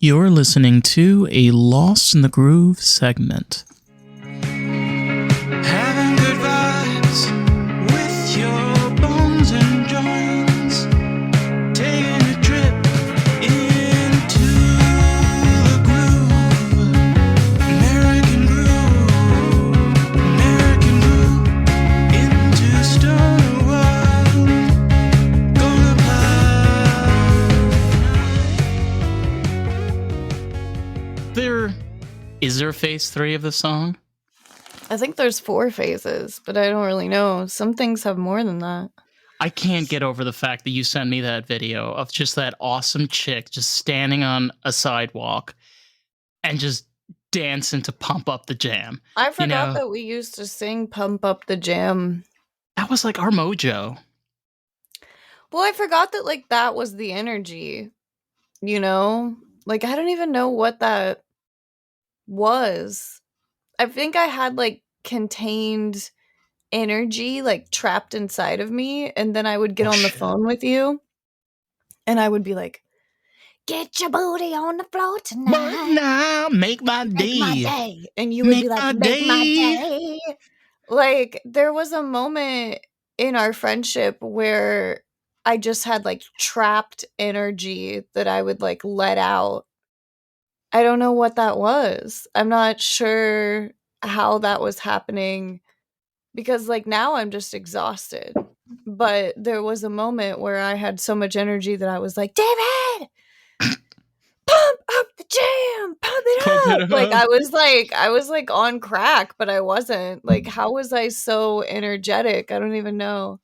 You're listening to a Lost in the Groove segment. Having good vibes with your bones and joints. Taking a trip into the groove. American groove. American groove. Into stoner world. Gonna Is there phase 3 of the song? I think there's 4 phases, but I don't really know. Some things have more than that. I can't get over the fact that you sent me that video of just that awesome chick just standing on a sidewalk and just dancing to Pump Up the Jam. I forgot that we used to sing Pump Up the Jam. That was like our mojo. Well, I forgot that like that was the energy, you know? Like I don't even know what that was. I think I had like contained energy like trapped inside of me, and then I would get on the phone with you and I would be like, get your booty on the floor tonight. Right now, make my day. And you would be like, make my day. Like there was a moment in our friendship where I just had like trapped energy that I would like let out. I don't know what that was. I'm not sure how that was happening because like now I'm just exhausted. But there was a moment where I had so much energy that I was like, David, pump up the jam, pump it up. Like I was like on crack, but I wasn't. Like how was I so energetic? I don't even know.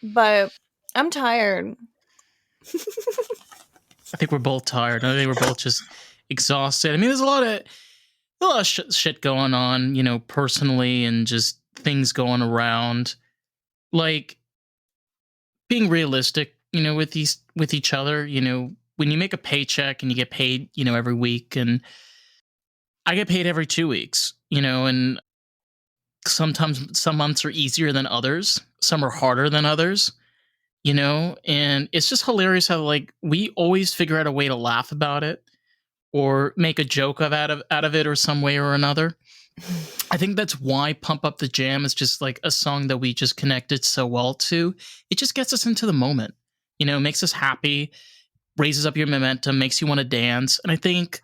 But I'm tired. I think we're both tired. I think we're both just exhausted. I mean, there's a lot of shit going on, you know, personally, and just things going around. Like being realistic, you know, with each other. You know, when you make a paycheck and you get paid, you know, every week, and I get paid every 2 weeks, you know, and sometimes some months are easier than others, some are harder than others. You know, and it's just hilarious how like we always figure out a way to laugh about it or make a joke out of it or some way or another. I think that's why Pump Up the Jam is just like a song that we just connected so well to. It just gets us into the moment, you know, makes us happy, raises up your momentum, makes you want to dance. And I think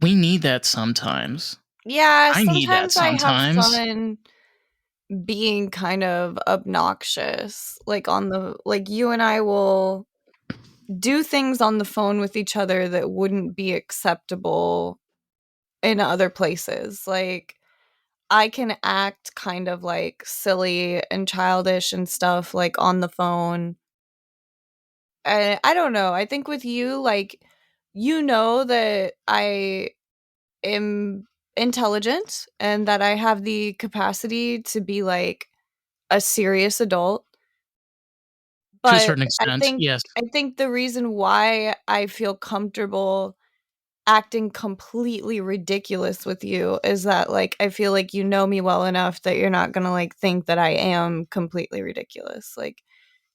we need that sometimes. Yeah, I need that sometimes. I have fun being kind of obnoxious. Like like you and I will do things on the phone with each other that wouldn't be acceptable in other places. Like I can act kind of like silly and childish and stuff like on the phone. And I don't know. I think with you, like, you know that I am intelligent and that I have the capacity to be like a serious adult. But to a certain extent, yes. I think the reason why I feel comfortable acting completely ridiculous with you is that like I feel like you know me well enough that you're not gonna like think that I am completely ridiculous. Like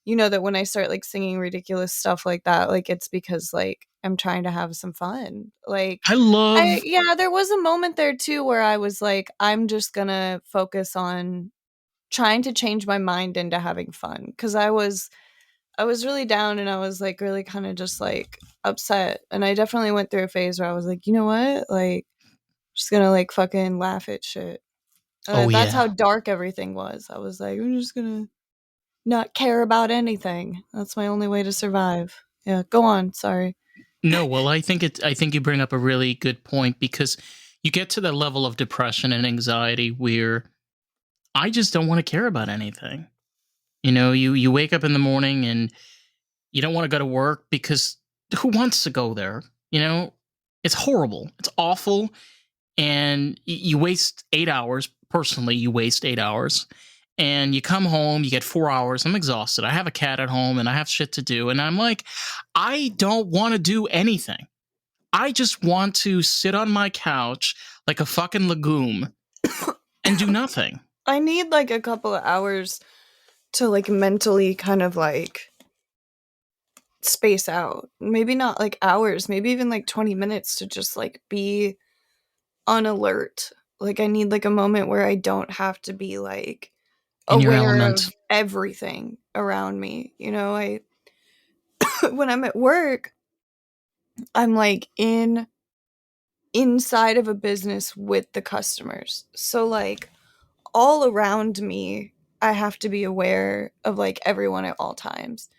you know that when I start like singing ridiculous stuff like that, like it's because like I'm trying to have some fun. Like there was a moment there too where I was like, I'm just gonna focus on trying to change my mind into having fun because I was really down and I was like really kind of just like upset. And I definitely went through a phase where I was like, you know what? Like, just gonna like fucking laugh at shit. That's how dark everything was. I was like, I'm just gonna not care about anything. That's my only way to survive. Yeah, go on. Sorry. No, well, I think you bring up a really good point because you get to the level of depression and anxiety where I just don't want to care about anything. You know, you wake up in the morning and you don't want to go to work because who wants to go there? You know, it's horrible. It's awful. And you waste 8 hours. Personally, you waste 8 hours. And you come home, you get 4 hours. I'm exhausted. I have a cat at home and I have shit to do. And I'm like, I don't want to do anything. I just want to sit on my couch like a fucking legume and do nothing. I need like a couple of hours to like mentally kind of like space out. Maybe not like hours, maybe even like 20 minutes to just like be on alert. Like I need like a moment where I don't have to be like In your aware of element. everything around me. You know, I when I'm at work, I'm like inside of a business with the customers. So like all around me, I have to be aware of like everyone at all times.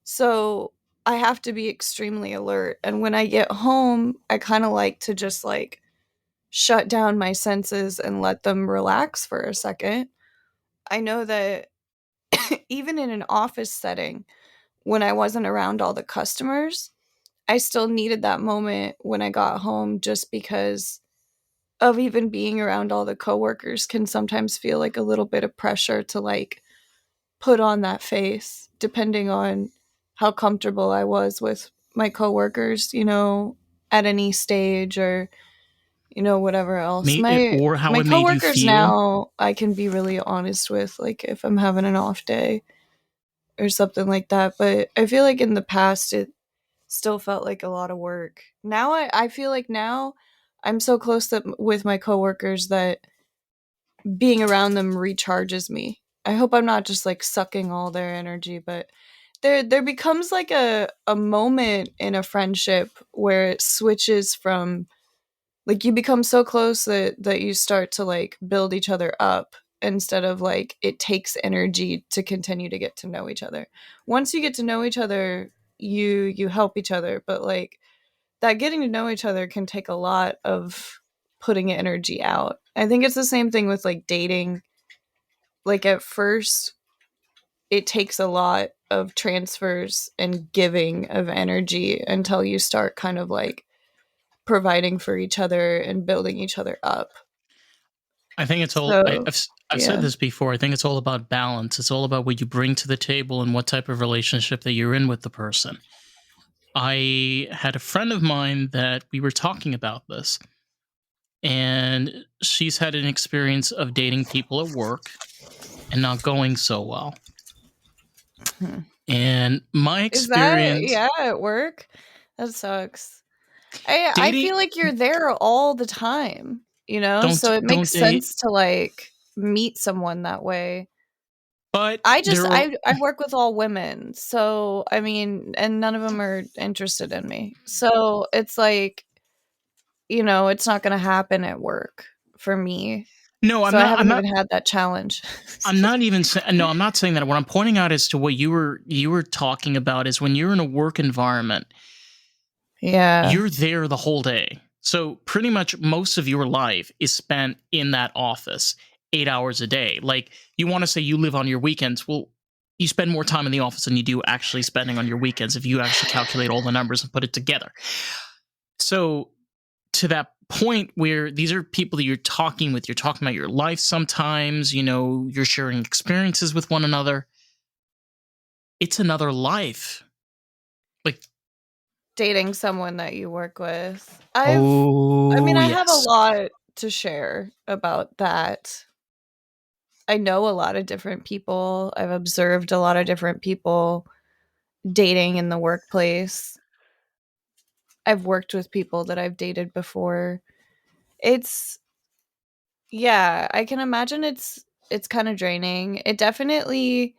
So I have to be extremely alert. And when I get home, I kind of like to just like shut down my senses and let them relax for a second. I know that even in an office setting, when I wasn't around all the customers, I still needed that moment when I got home just because of even being around all the coworkers can sometimes feel like a little bit of pressure to like put on that face depending on how comfortable I was with my coworkers, you know, at any stage or you know whatever else. Or how My it made you coworkers feel. now I can be really honest with like if I'm having an off day or something like that, but I feel like in the past it still felt like a lot of work. Now I feel like now I'm so close with my coworkers that being around them recharges me. I hope I'm not just like sucking all their energy, but there becomes like a moment in a friendship where it switches from like you become so close that you start to like build each other up instead of like it takes energy to continue to get to know each other. Once you get to know each other, you help each other, but like that getting to know each other can take a lot of putting energy out. I think it's the same thing with like dating. Like at first, it takes a lot of transfers and giving of energy until you start kind of like providing for each other and building each other up. I think it's all. So, I've said yeah. this before. I think it's all about balance. It's all about what you bring to the table and what type of relationship that you're in with the person. I had a friend of mine that we were talking about this, and she's had an experience of dating people at work and not going so well. Hmm. And my Is that experience yeah, at work? That sucks. I dating feel like you're there all the time, you know? don't So it makes don't date, sense to like meet someone that way. but I just there are I work with all women. So, I mean, and none of them are interested in me. So, it's like, you know, it's not going to happen at work for me. no. So, I haven't even had that challenge. I'm not even saying no. I'm not saying that. What I'm pointing out as to what you were talking about is when you're in a work environment, Yeah. you're there the whole day. So pretty much most of your life is spent in that office, 8 hours a day. Like you want to say you live on your weekends. Well, you spend more time in the office than you do actually spending on your weekends if you actually calculate all the numbers and put it together. So to that point where these are people that you're talking with, you're talking about your life sometimes, you're sharing experiences with one another. It's another life. Like, Dating someone that you work with. I mean, oh, I have a yes. lot to share about that. I know a lot of different people. I've observed a lot of different people dating in the workplace. I've worked with people that I've dated before. It's yeah, I can imagine it's kind of draining. It definitely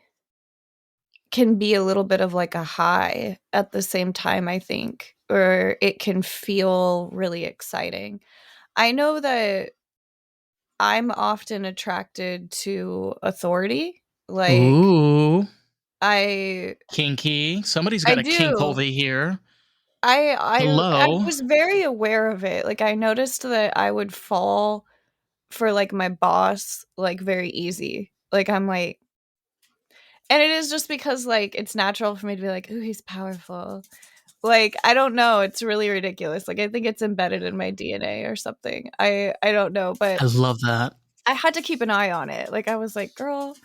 can be a little bit of like a high at the same time, I think, or it can feel really exciting. I know that I'm often attracted to authority. Like Ooh, I kinky. Somebody's I got a kink do. over here. I Hello. was very aware of it. Like I noticed that I would fall for like my boss like very easy. Like I'm like and it is just because like it's natural for me to be like, "Ooh, he's powerful." Like I don't know, it's really ridiculous. Like I think it's embedded in my DNA or something. I don't know, but I love that. I had to keep an eye on it. Like I was like, "Girl,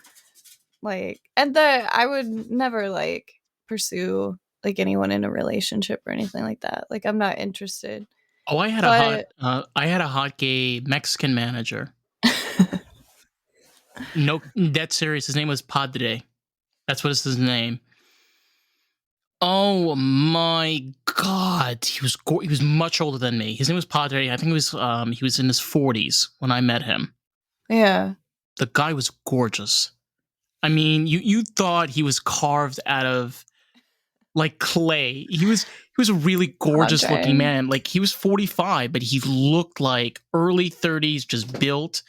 like," and I would never like pursue like anyone in a relationship or anything like that. Like I'm not interested. Oh, But I had a hot gay Mexican manager. No, dead serious. His name was Padre. That's what is his name. Oh my god, he was much older than me. His name was Padre. I think he was in his 40s when I met him. Yeah. The guy was gorgeous. I mean, you thought he was carved out of like clay. He was a really gorgeous Padre. looking man. Like he was 45, but he looked like early 30s, just built.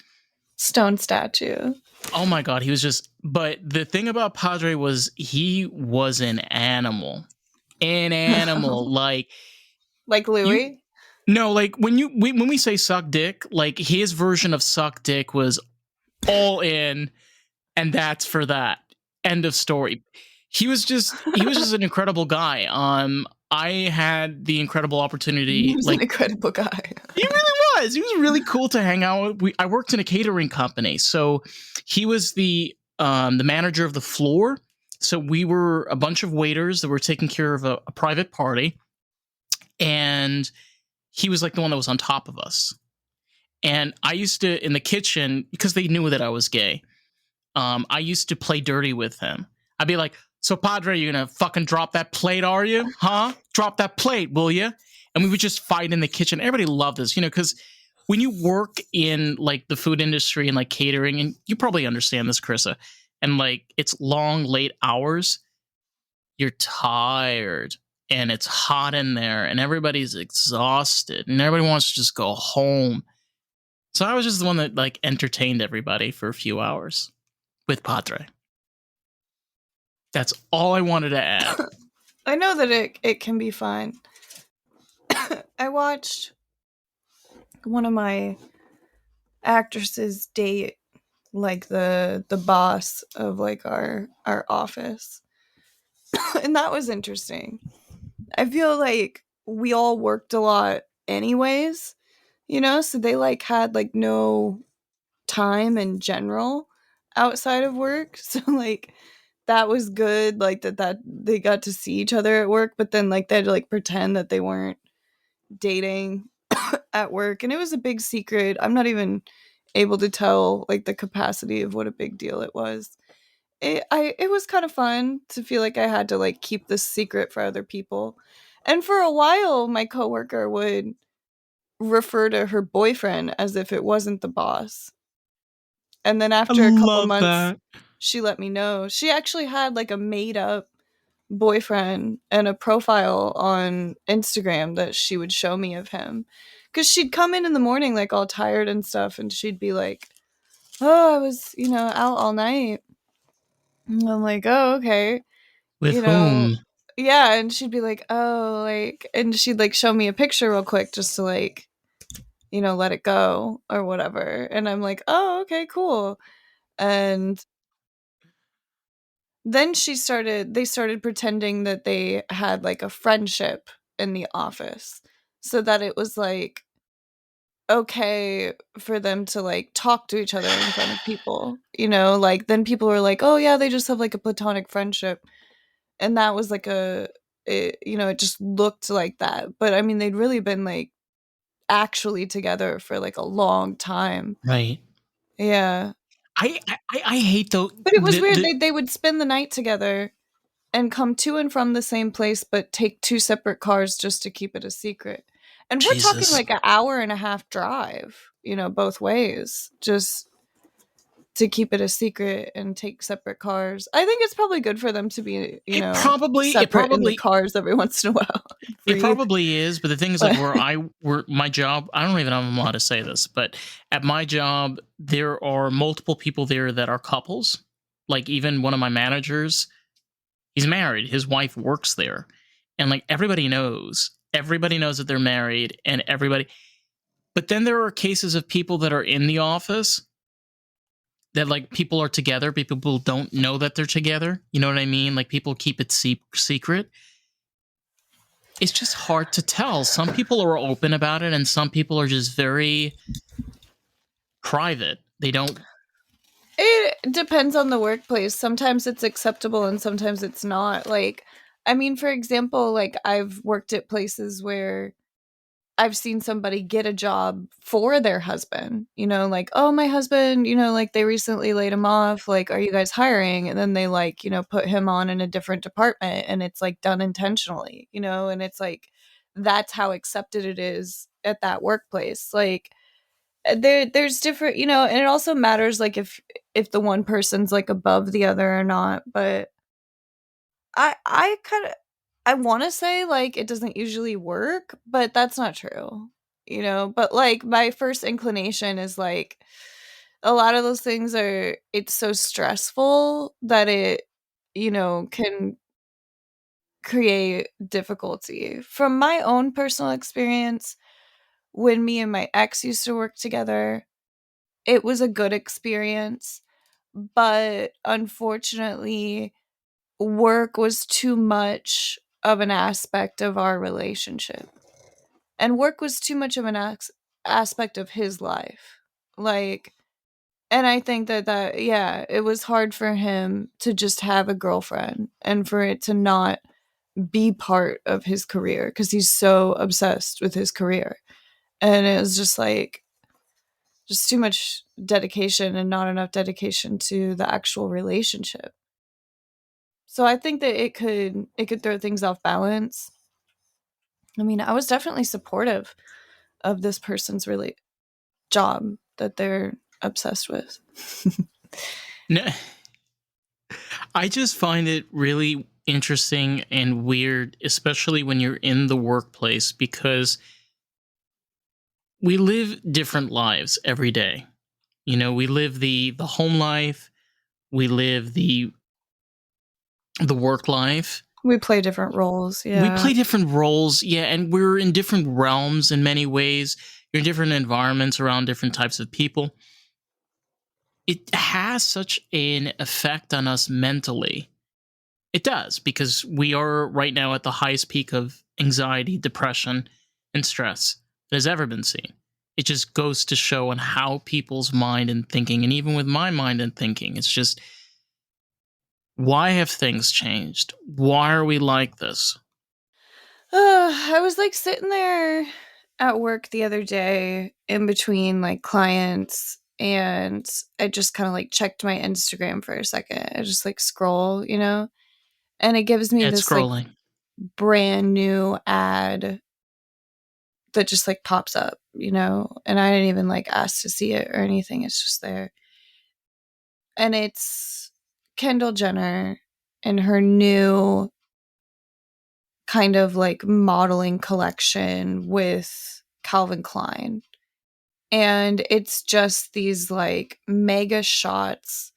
Stone statue. Oh my god, he was just. But the thing about Padre was he was an animal. An animal. Like Louis. no, like when we say suck dick, like his version of suck dick was all in, and that's for that. End of story. He was just an incredible guy. I had the incredible opportunity. He was an incredible guy. He really was. He was really cool to hang out with. I worked in a catering company, so he was the manager of the floor. So we were a bunch of waiters that were taking care of a private party, and he was like the one that was on top of us. And I used to, in the kitchen, because they knew that I was gay, I used to play dirty with him. I'd be like, so Padre, you're gonna fucking drop that plate, are you? Huh? Drop that plate, will you? And we would just fight in the kitchen. Everybody loved this, because when you work in like the food industry and like catering, and you probably understand this, Carissa, and like it's long, late hours, you're tired and it's hot in there and everybody's exhausted and everybody wants to just go home. So I was just the one that like entertained everybody for a few hours with Padre. That's all I wanted to add. I know that it can be fine. I watched one of my actresses date like the boss of like our office. And that was interesting. I feel like we all worked a lot anyways, so they like had like no time in general outside of work. So like that was good, like that they got to see each other at work, but then like they had to like pretend that they weren't dating at work, and it was a big secret. I'm not even able to tell like the capacity of what a big deal it was. It was kind of fun to feel like I had to like keep this secret for other people. And for a while my coworker would refer to her boyfriend as if it wasn't the boss. And then after a couple months, she let me know. She actually had like a made up boyfriend and a profile on Instagram that she would show me of him. Because she'd come in the morning like all tired and stuff, and she'd be like, oh, I was, out all night. And I'm like, oh, okay. With whom? Yeah, and she'd be like, oh, like, and she'd like show me a picture real quick just to like, let it go or whatever. And I'm like, oh, okay, cool. And then they started pretending that they had like a friendship in the office, so that it was like okay for them to like talk to each other in front of people, like then people were like, oh yeah, they just have like a platonic friendship. And that was like it just looked like that, but I mean they'd really been like actually together for like a long time. Right. Yeah. I hate though. But it was weird. They would spend the night together and come to and from the same place, but take two separate cars just to keep it a secret. And we're talking like an hour and a half drive, both ways, just to keep it a secret and take separate cars. I think it's probably good for them to be, separate in the cars every once in a while. It probably is, but the thing is, like, my job, I don't even know how to say this, but at my job, there are multiple people there that are couples. Like, even one of my managers, he's married. His wife works there. And, like, everybody knows. Everybody knows that they're married, and everybody... But then there are cases of people that are in the office that, like, people are together, but people don't know that they're together. You know what I mean? Like, people keep it secret. It's just hard to tell. Some people are open about it, and some people are just very private. They don't... It depends on the workplace. Sometimes it's acceptable, and sometimes it's not. Like, I mean, for example, like, I've worked at places where I've seen somebody get a job for their husband, like, oh, my husband, like they recently laid him off. Like, are you guys hiring? And then they like, put him on in a different department and it's like done intentionally, and it's like, that's how accepted it is at that workplace. Like, there's different, and it also matters like if the one person's like above the other or not. But I kind of I want to say like it doesn't usually work, but that's not true. But like my first inclination is like a lot of those things are it's so stressful that it can create difficulty. From my own personal experience, when me and my ex used to work together, it was a good experience, but unfortunately work was too much of an aspect of our relationship. And work was too much of an aspect of his life. Like, and I think that yeah, it was hard for him to just have a girlfriend and for it to not be part of his career because he's so obsessed with his career. And it was just like just too much dedication and not enough dedication to the actual relationship. So I think that it could throw things off balance. I mean, I was definitely supportive of this person's really job that they're obsessed with. No, I just find it really interesting and weird, especially when you're in the workplace, because we live different lives every day. We live the home life, we live the work life. We play different roles, We yeah. play different roles, yeah, and we're in different realms in many ways. You're in different environments around different types of people. It has such an effect on us mentally. It does, because we are right now at the highest peak of anxiety, depression, and stress that has ever been seen. It just goes to show on how people's mind and thinking, and even with my mind and thinking, it's just, why have things changed? Why are we like this? I was like sitting there at work the other day in between like clients, and I just kind of like checked my Instagram for a second. I just like scroll, and it gives me It's this like scrolling. brand new ad that just like pops up, and I didn't even like ask to see it or anything. It's just there. And it's Kendall Jenner and her new kind of like modeling collection with Calvin Klein. And it's just these like mega shots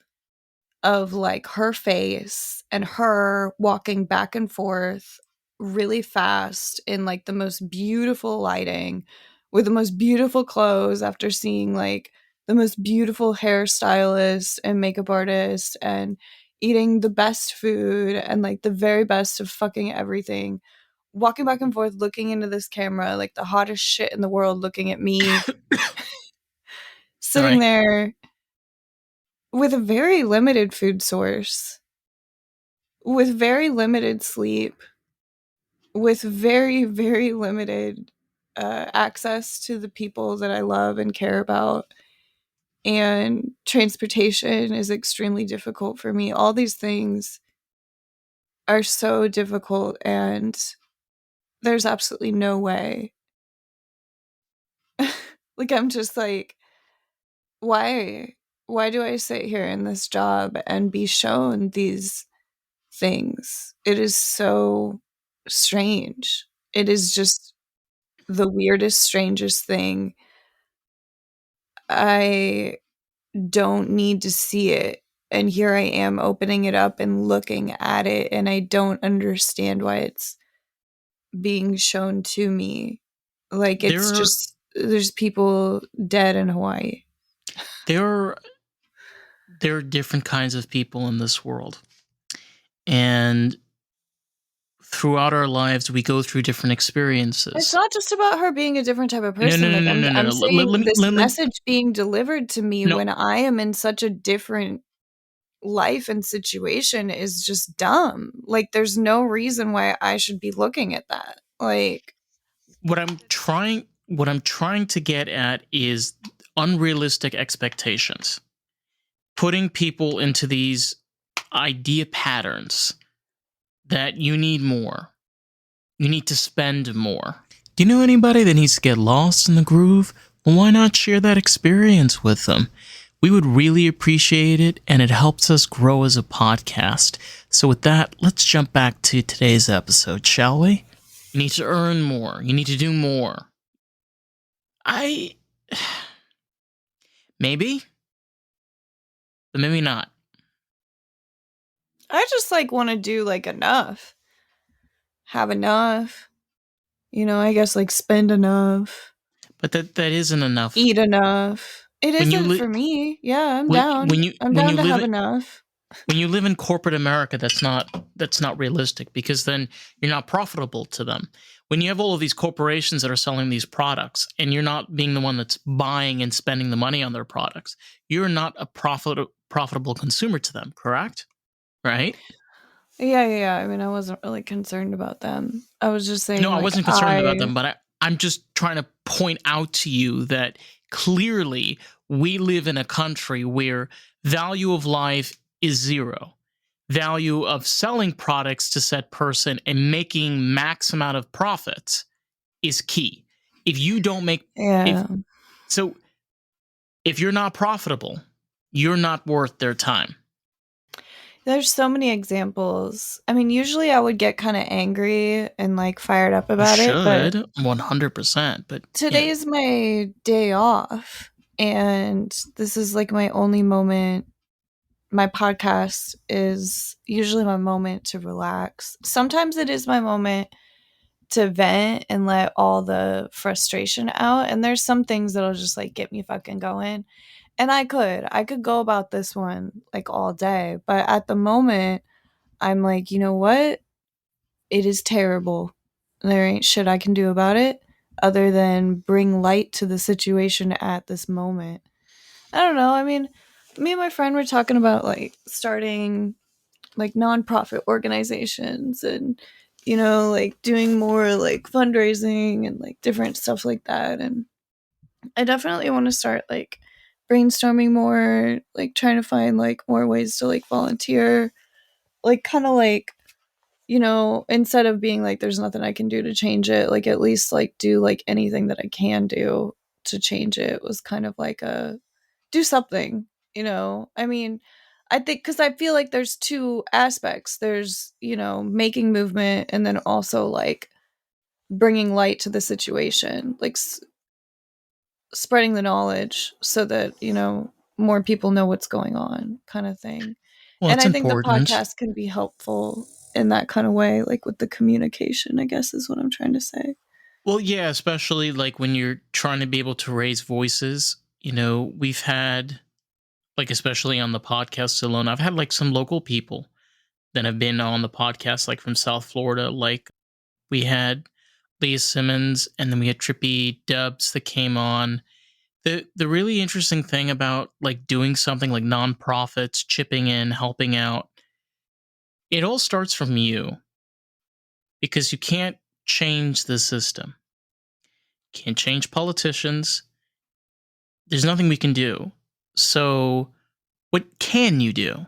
of like her face and her walking back and forth really fast in like the most beautiful lighting with the most beautiful clothes after seeing like the most beautiful hairstylist and makeup artist and eating the best food and like the very best of fucking everything, walking back and forth looking into this camera like the hottest shit in the world, looking at me sitting Sorry. there with a very limited food source, with very limited sleep, with very, very limited access to the people that I love and care about. And transportation is extremely difficult for me. All these things are so difficult, and there's absolutely no way. Like, I'm just like, why? Why do I sit here in this job and be shown these things? It is so strange. It is just the weirdest, strangest thing. I don't need to see it. And here I am opening it up and looking at it, and I don't understand why it's being shown to me. Like, it's There are just, there's people dead in Hawaii. there are there are different kinds of people in this world. And throughout our lives we go through different It's experiences. not just about her being a different type of No, person. no, no, Like, no, no, no, I'm no. saying Let me, this let me, message being delivered to me no. when I am in such a different life and situation is just dumb. Like, there's no reason why I should be looking at that. Like, what I'm trying to get at is unrealistic expectations. Putting people into these idea patterns that you need more. You need to spend more. Do you know anybody that needs to get lost in the groove? Well, why not share that experience with them? We would really appreciate it, and it helps us grow as a podcast. So with that, let's jump back to today's episode, shall we? You need to earn more. You need to do more. Maybe, but maybe not. I just like want to do like enough. Have enough. I guess like spend enough. But that isn't enough. Eat enough. It When you isn't for me. Yeah, I'm when- down. when you- I'm when down you to live have it- enough. When you live in corporate America, that's not realistic, because then you're not profitable to them. When you have all of these corporations that are selling these products and you're not being the one that's buying and spending the money on their products, you're not a profitable consumer to them, correct? Right? Yeah. I mean, I wasn't really concerned about them. I was just saying, No, I like, wasn't concerned about them, but I'm just trying to point out to you that clearly we live in a country where value of life is zero. Value of selling products to said person and making max amount of profits is key. If you don't make Yeah. if you're not profitable, you're not worth their time. There's so many examples. I mean, usually I would get kind of angry and like fired up about it, but 100%. But today is my day off, and this is like my only moment. My podcast is usually my moment to relax. Sometimes it is my moment to vent and let all the frustration out. And there's some things that'll just like get me fucking going. And I could go about this one like all day. But at the moment, I'm like, you know what? It is terrible. There ain't shit I can do about it other than bring light to the situation at this moment. I don't know. I mean, me and my friend were talking about like starting like nonprofit organizations and like doing more like fundraising and like different stuff like that. And I definitely want to start like brainstorming more, like trying to find like more ways to like volunteer, like kind of like instead of being like there's nothing I can do to change it, like at least like do like anything that I can do to change it was kind of like a do something. I mean, I think because I feel like there's two aspects. There's making movement, and then also like bringing light to the situation, like spreading the knowledge so that more people know what's going on, kind of thing. well, And it's I think the important. podcast can be helpful in that kind of way, like with the communication, I guess is what I'm trying to say. Well, yeah, especially like when you're trying to be able to raise voices. We've had, like, especially on the podcast alone, I've had like some local people that have been on the podcast, like from South Florida. Like we had Leah Simmons, and then we had Trippy Dubs that came on. The really interesting thing about like doing something like nonprofits, chipping in, helping out, it all starts from you, because you can't change the system. Can't change politicians. There's nothing we can do. So what can you do?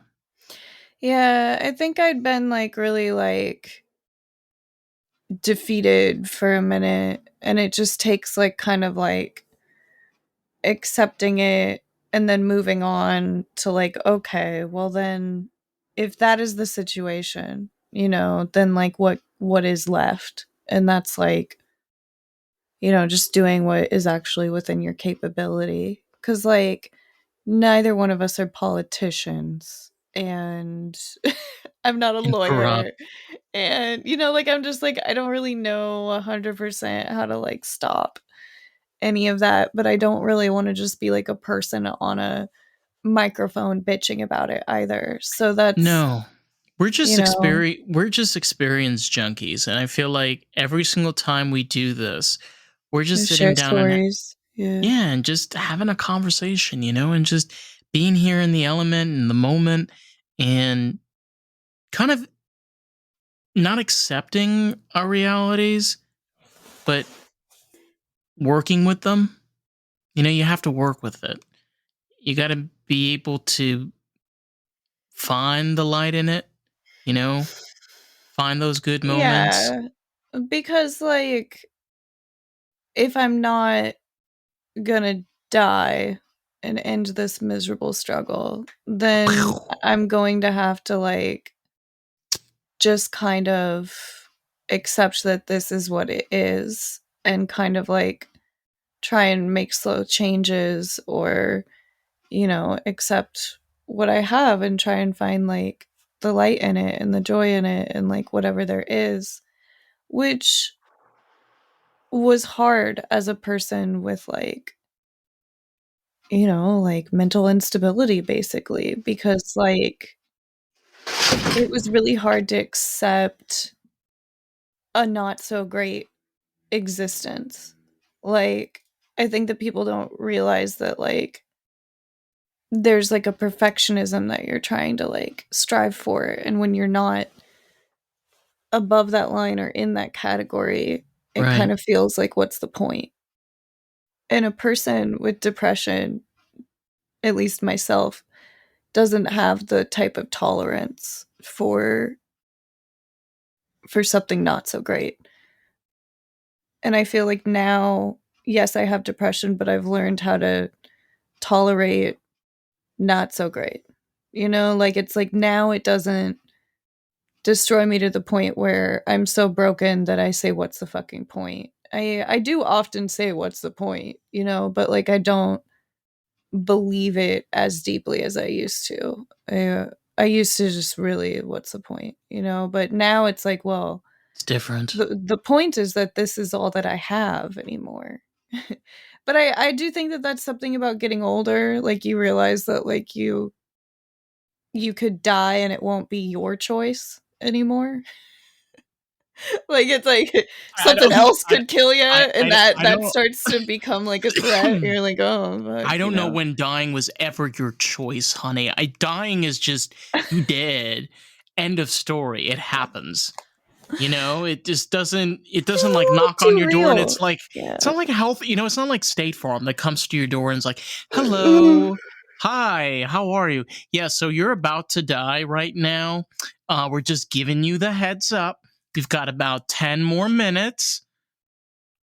Yeah, I think I'd been like really like defeated for a minute, and it just takes like kind of like accepting it and then moving on to like, okay, well then if that is the situation, then like what is left? And that's like, just doing what is actually within your capability. Cause like neither one of us are politicians, and I'm not a And lawyer. corrupt. And like I'm just like I don't really know 100% how to like stop any of that, but I don't really want to just be like a person on a microphone bitching about it either. So that's No. We're just you know, we're just experience junkies, and I feel like every single time we do this, we're just just sitting share down and stories. Yeah. and just having a conversation, and just being here in the element, in the moment, and kind of not accepting our realities, but working with them. You have to work with it. You got to be able to find the light in it, you know, find those good moments. Yeah, because like if I'm not gonna die and end this miserable struggle, then I'm going to have to like just kind of accept that this is what it is and kind of like try and make slow changes or accept what I have and try and find like the light in it and the joy in it and like whatever there is, which was hard as a person with like like mental instability basically because like it was really hard to accept a not so great existence. Like I think that people don't realize that like there's like a perfectionism that you're trying to like strive for, and when you're not above that line or in that category, it Right. kind of feels like what's the point? And a person with depression, at least myself, doesn't have the type of tolerance for something not so great. And I feel like now, yes, I have depression, but I've learned how to tolerate not so great. Like it's like now it doesn't destroy me to the point where I'm so broken that I say, what's the fucking point? I do often say, what's the point? But like I don't believe it as deeply as I used to. I used to just really, what's the point? But now it's like, well, It's different. the point is that this is all that I have anymore. But I do think that that's something about getting older. Like you realize that like you could die and it won't be your choice anymore. Like it's like I something don't. else could kill you, and that I that don't. starts to become like a threat. You're like, oh, fuck, I don't know when dying was ever your choice, honey. Dying is just you dead. End of story. It happens. It just doesn't. It It's a doesn't like little knock on too your door, and real. it's like Yeah. it's not like health. It's not like State Farm that comes to your door and is like, "Hello, hi, how are you? Yeah, so you're about to die right now. We're just giving you the heads up. You've got about 10 more minutes."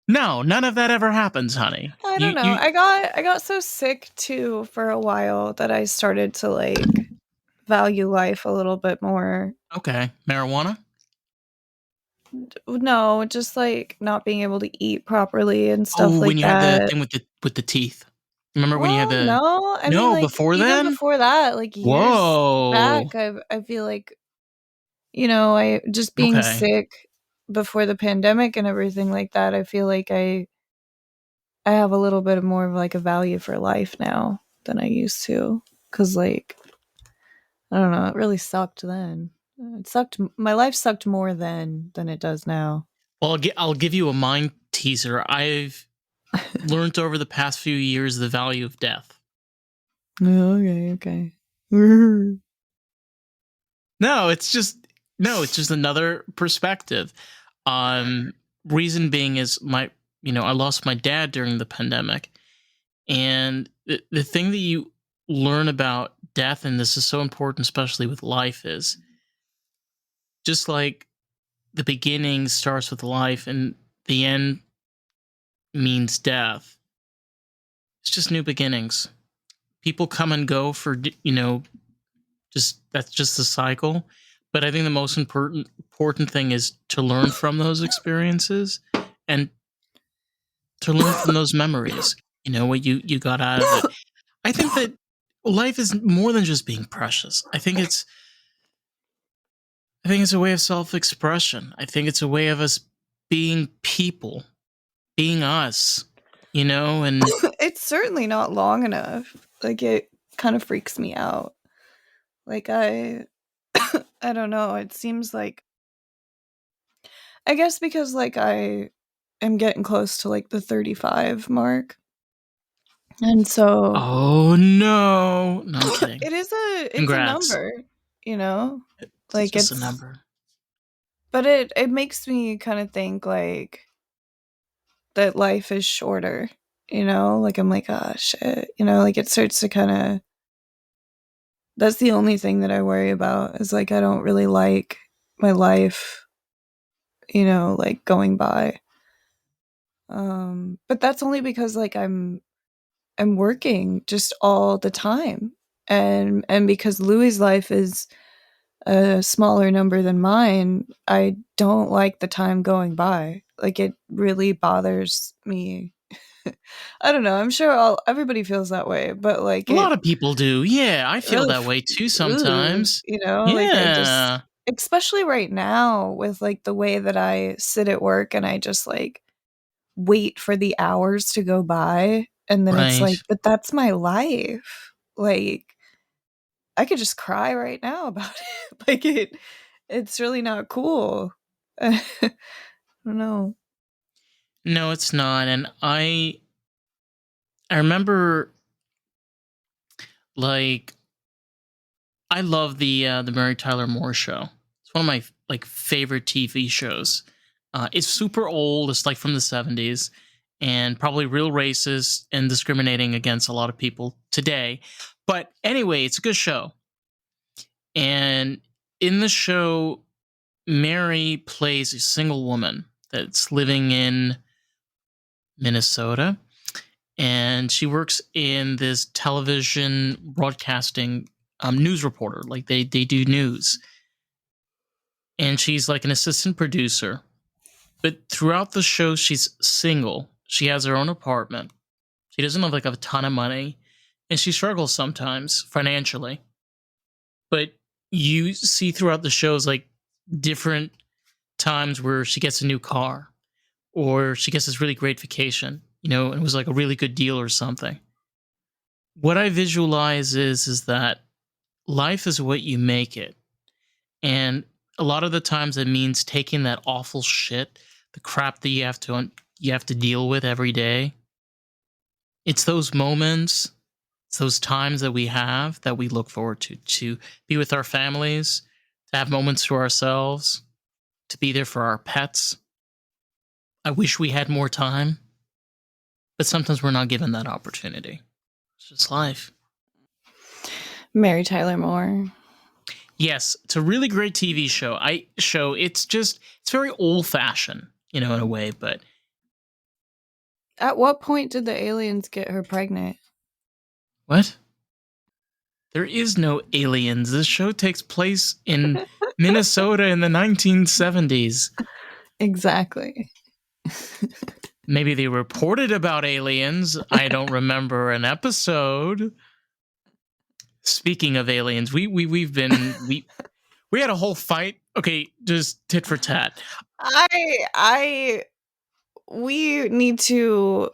No, none of that ever happens, honey. I don't know. You I got so sick too for a while that I started to like value life a little bit more. okay? Marijuana. No, just like not being able to eat properly and stuff Oh, when like you had the that. thing with the teeth. Remember when you had Well, the no, I mean no like before even then? before that, like years Whoa. back, I feel like I just being Okay. sick before the pandemic and everything like that, I feel like I have a little bit more of like a value for life now than I used to. Cause like, I don't know, it really sucked then. It sucked. My life sucked more then than it does now. Well, I'll give you a mind teaser. I've learned over the past few years the value of death. Okay. It's just another perspective. Reason being is I lost my dad during the pandemic, and the thing that you learn about death, and this is so important, especially with life, is just like the beginning starts with life and the end means death. It's just new beginnings. People come and go for just that's just the cycle. But I think the most important thing is to learn from those experiences and to learn from those memories. What you got out of it. I think that life is more than just being precious. I think it's a way of self-expression. I think it's a way of us being people, being us, and It's certainly not long enough. Like it kind of freaks me out. Like I don't know. It seems like I guess because like I am getting close to like the 35 mark. And so oh no, I'm kidding. it's a Congrats. number, you know? It's Like just a it's number. but it makes me kind of think like that life is shorter, you know? Like, I'm like, "Oh, shit," you know? Like, it starts to kinda that's the only thing that I worry about is, like, I don't really like my life, you know, like, going by. But that's only because, like, I'm working just all the time, and because Louis's life is a smaller number than mine, I don't like the time going by. Like, it really bothers me. I don't know, I'm sure everybody feels that way, but, like, A lot it of people do. Yeah, I feel ugh, that way too ugh, sometimes. you know, like, I just Yeah. especially right now with, like, the way that I sit at work and I just, like, wait for the hours to go by, and then it's Right. like, "But that's my life." Like, I could just cry right now about it. Like, it's really not cool. I don't know. No, it's not. And I remember, like, I love the Mary Tyler Moore Show. It's one of my like favorite TV shows. It's super old. It's like from the '70s, and probably real racist and discriminating against a lot of people today. But anyway, it's a good show. And in the show, Mary plays a single woman that's living in Minnesota, and she works in this television broadcasting news reporter. Like they do news, and she's like an assistant producer. But throughout the show, she's single. She has her own apartment. She doesn't have like a ton of money, and she struggles sometimes financially. But you see throughout the shows like different times where she gets a new car or she gets this really great vacation, you know, and it was like a really good deal or something. What I visualize is that life is what you make it. And a lot of the times it means taking that awful shit, the crap that you have to deal with every day. It's those moments, it's those times that we have that we look forward to be with our families, to have moments to ourselves, to be there for our pets. I wish we had more time, but sometimes we're not given that opportunity. It's just life. Mary Tyler Moore. Yes, it's a really great TV show. It's very old fashioned, you know, in a way, but At what point did the aliens get her pregnant? what? There is no aliens. This show takes place in Minnesota in the 1970s. Exactly. Maybe they reported about aliens. I don't remember an episode. Speaking of aliens, we had a whole fight. Okay, just tit for tat. I we need to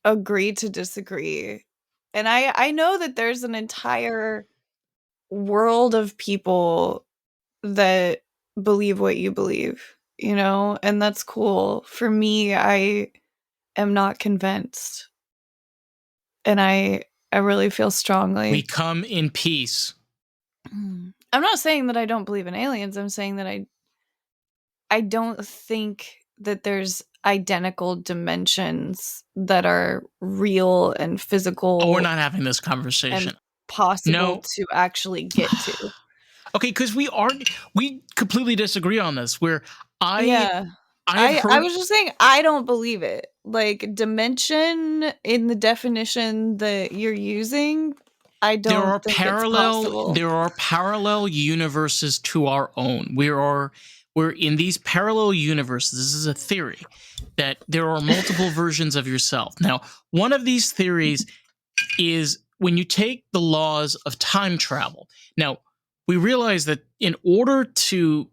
agree to disagree. And I know that there's an entire world of people that believe what you believe, you know, and that's cool. For me, I am not convinced. And I really feel We strongly. come in peace. I'm not saying that I don't believe in aliens. I'm saying that I don't think that there's identical dimensions that are real and Oh, we're physical not having this and conversation. possible No. to actually get to. Okay, because we completely disagree on this. Where Yeah. I have I heard was just saying I don't believe it. Like, dimension in the definition that you're using, I don't think it's possible. there are parallel universes to our own. We're in these parallel universes. This is a theory that there are multiple versions of yourself. Now, one of these theories is when you take the laws of time travel. Now, we realize that in order to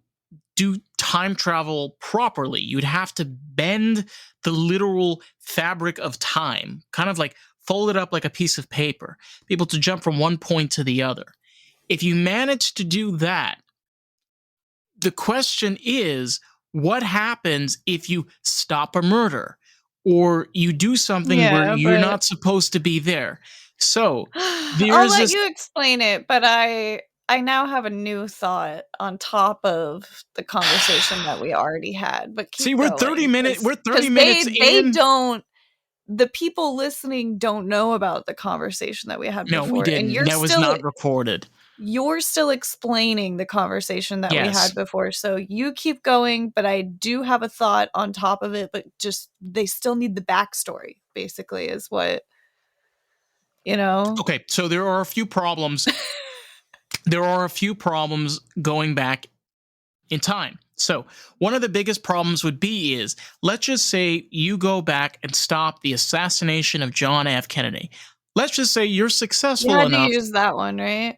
do time travel properly, you'd have to bend the literal fabric of time, kind of like fold it up like a piece of paper, be able to jump from one point to the other. If you manage to do that, the question is, what happens if you stop a murder or you do something where Yeah, you're but not supposed to be there? So there I'll is let this. you explain it, but I I now have a new thought on top of the conversation that we already had. But keep See, we're going, 30 minutes. We're 30 'cause minutes they in. don't. The people listening don't know about the conversation that we had No, before, we and didn't. That was not recorded. you're still explaining the conversation that we Yes. had before. So you keep going, but I do have a thought on top of it. But just they still need the backstory. Basically, is what you know. Okay, so there are a few problems. There are a few problems going back in time. So one of the biggest problems would be is, let's just say you go back and stop the assassination of John F. Kennedy. Let's just say you're successful You had enough. to use that one, right?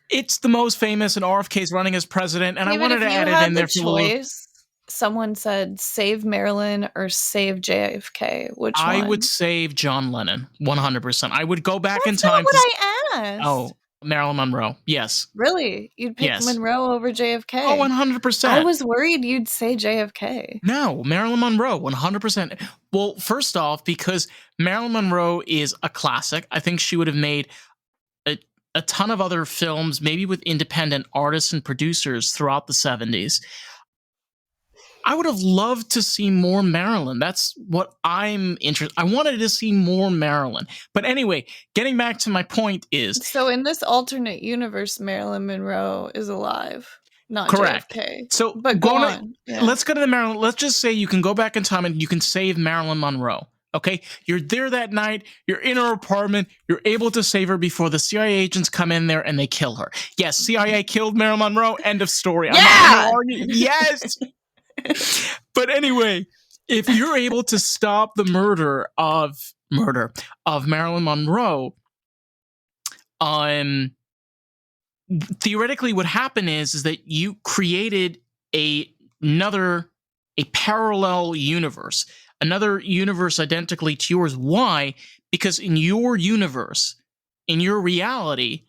It's the most famous, and RFK's running as president, and Even I wanted if to you add it had in the there for a little. choice, someone said save Marilyn or save JFK. Which one? I would save John Lennon, 100%. I would go back in That's time. not what I asked. Oh, Marilyn Monroe. Yes. Really? You'd pick Yes. Monroe over JFK? Oh, 100%. I was worried you'd say JFK. No, Marilyn Monroe, 100%. Well, first off, because Marilyn Monroe is a classic. I think she would have made a ton of other films, maybe with independent artists and producers throughout the 70s. I would have loved to see more Marilyn. That's what I'm interested. I wanted to see more Marilyn. But anyway, getting back to my point is, So in this alternate universe, Marilyn Monroe is alive, not correct. JFK. So, but go on. Yeah. Let's go to the Marilyn. Let's just say you can go back in time and you can save Marilyn Monroe. Okay, you're there that night, you're in her apartment, you're able to save her before the CIA agents come in there and they kill her. Yes, CIA killed Marilyn Monroe, end of story. Yeah! I'm not gonna argue. Yes! But anyway, if you're able to stop the murder of Marilyn Monroe, theoretically what happened is that you created a parallel universe. Another universe identically to yours. Why? Because in your universe, in your reality,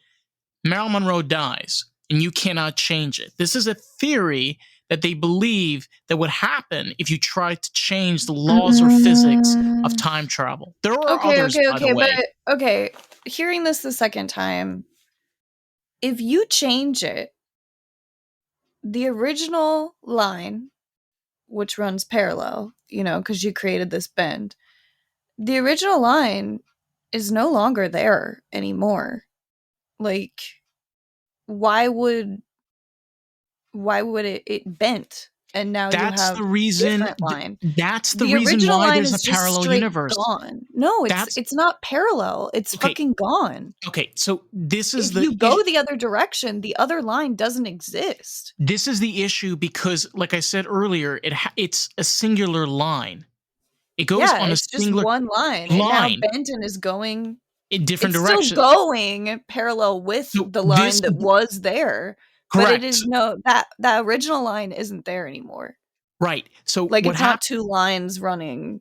Marilyn Monroe dies, and you cannot change it. This is a theory that they believe that would happen if you try to change the laws or physics of time travel. There are others, by the way. But okay, hearing this the second time, if you change it, the original line, which runs parallel, because you created this bend, the original line is no longer there anymore. Like, why would it bent? And now That's you have the reason. different line. That's the reason why there's a parallel universe. Gone. No, it's not parallel. It's fucking gone. Okay, so this is if you go the other direction, the other line doesn't exist. This is the issue because, like I said earlier, it's a singular line. It goes on a singular just one line. And now Benton is going in different directions. Still going parallel with the line that was there. Correct. But it is that original line isn't there anymore. Right. So like it's not two lines running,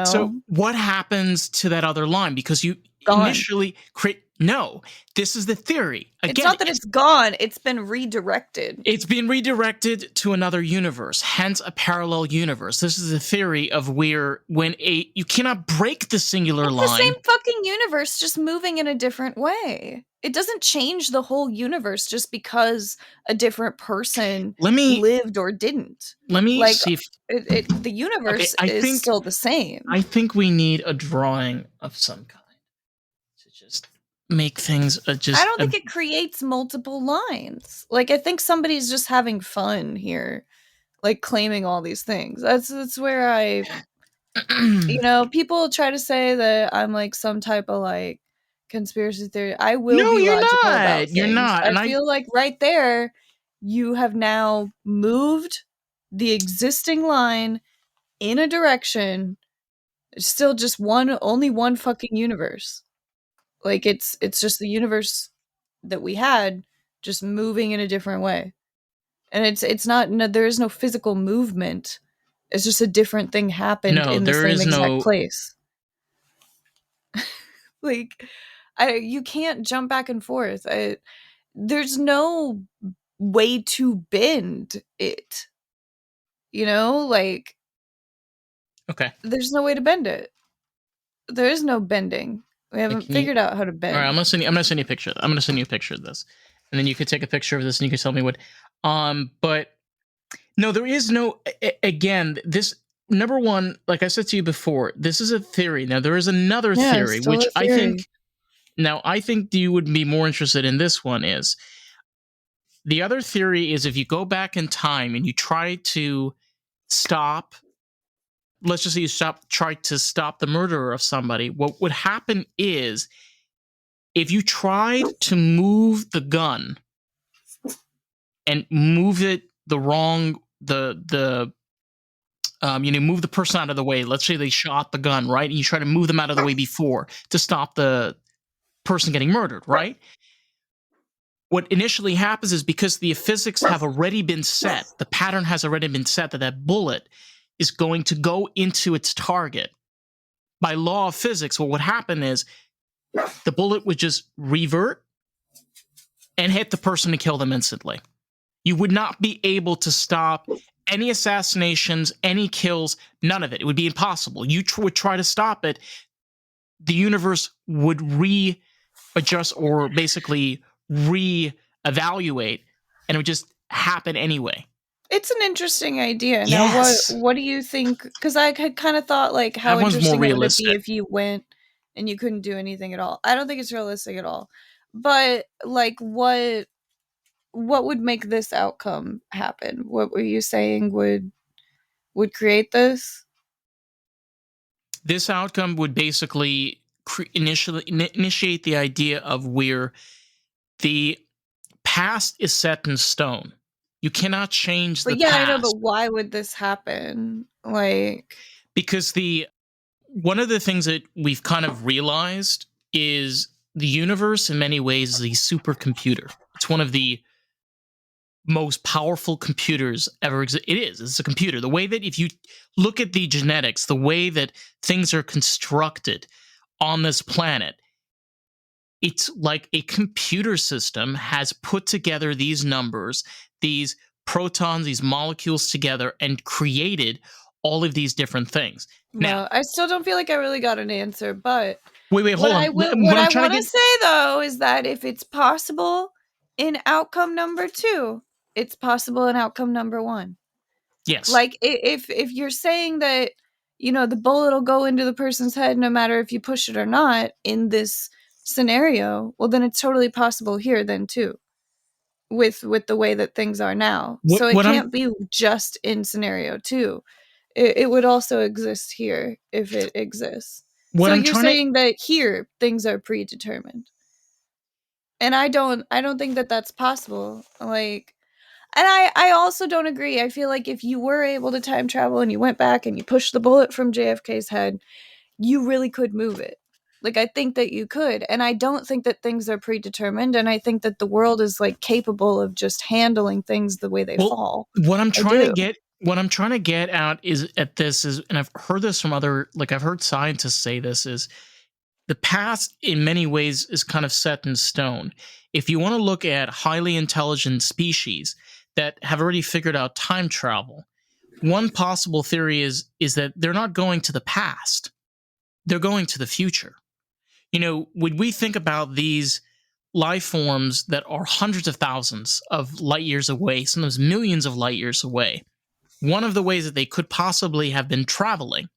So what happens to that other line? Because you initially create. No, this is the theory. Again, it's not that it's gone. It's been redirected. It's been redirected to another universe, hence a parallel universe. This is the theory of you cannot break the singular line. The same fucking universe, just moving in a different way. It doesn't change the whole universe just because a different person lived or didn't. Let me see if the universe is still the same. I think we need a drawing of some kind to just make things I don't think it creates multiple lines. Like, I think somebody's just having fun here, like claiming all these things. That's where I people try to say that I'm like some type of like conspiracy theory. I will be logical about things. You're not. I feel like right there you have now moved the existing line in a direction. It's still just only one fucking universe. Like it's just the universe that we had just moving in a different way. And it's not there is no physical movement. It's just a different thing happened in the same exact place. Like you can't jump back and forth. There's no way to bend it. Like okay. There's no way to bend it. There is no bending. We haven't figured out how to bend. All right, I'm gonna send you a picture. I'm gonna send you a picture of this, and then you could take a picture of this and you could tell me what. But no, there is no. Again, this number one, like I said to you before, this is a theory. Now there is another Yeah, theory, still which a I theory. think. Now I think you would be more interested in this one. Is the other theory is if you go back in time and you try to stop. Let's just say you try to stop the murderer of somebody. What would happen is if you tried to move the gun and move it the wrong move the person out of the way. Let's say they shot the gun, right? And you try to move them out of the way before to stop the person getting murdered, right? What initially happens is because the physics have already been set, the pattern has already been set that bullet is going to go into its target. By law of physics, what would happen is the bullet would just revert and hit the person and kill them instantly. You would not be able to stop any assassinations, any kills, none of it. It would be impossible. You would try to stop it. The universe would readjust or basically reevaluate, and it would just happen anyway. It's an interesting idea. Yes. Now, what do you think? Because I had kind of thought, like, how That one's more interesting it would be realistic. if you went and you couldn't do anything at all. I don't think it's realistic at all. But like, what would make this outcome happen? What were you saying would create this? This outcome would basically initiate the idea of where the past is set in stone. You cannot change the But yeah, past. I know, but why would this happen? Like, Because one of the things that we've kind of realized is the universe in many ways is a supercomputer. It's one of the most powerful computers ever exist. It's a computer. The way that if you look at the genetics, the way that things are constructed on this planet, it's like a computer system has put together these numbers, these protons, these molecules together, and created all of these different things. Now, I still don't feel like I really got an answer, but wait, hold on. What I want to say though is that if it's possible in outcome number 2, it's possible in outcome number 1. Yes. Like if you're saying that, the bullet will go into the person's head no matter if you push it or not in this scenario, well then it's totally possible here then too. With the way that things are now. So it can't be just in scenario 2. It would also exist here if it exists. So you're saying that here things are predetermined. And I don't think that that's possible. Like, and I also don't agree. I feel like if you were able to time travel and you went back and you pushed the bullet from JFK's head, you really could move it. Like, I think that you could. And I don't think that things are predetermined. And I think that the world is like capable of just handling things the way they fall. What I'm trying to get at is and I've heard this from I've heard scientists say this, is the past in many ways is kind of set in stone. If you want to look at highly intelligent species that have already figured out time travel, one possible theory is that they're not going to the past. They're going to the future. When we think about these life forms that are hundreds of thousands of light years away, sometimes millions of light years away, one of the ways that they could possibly have been traveling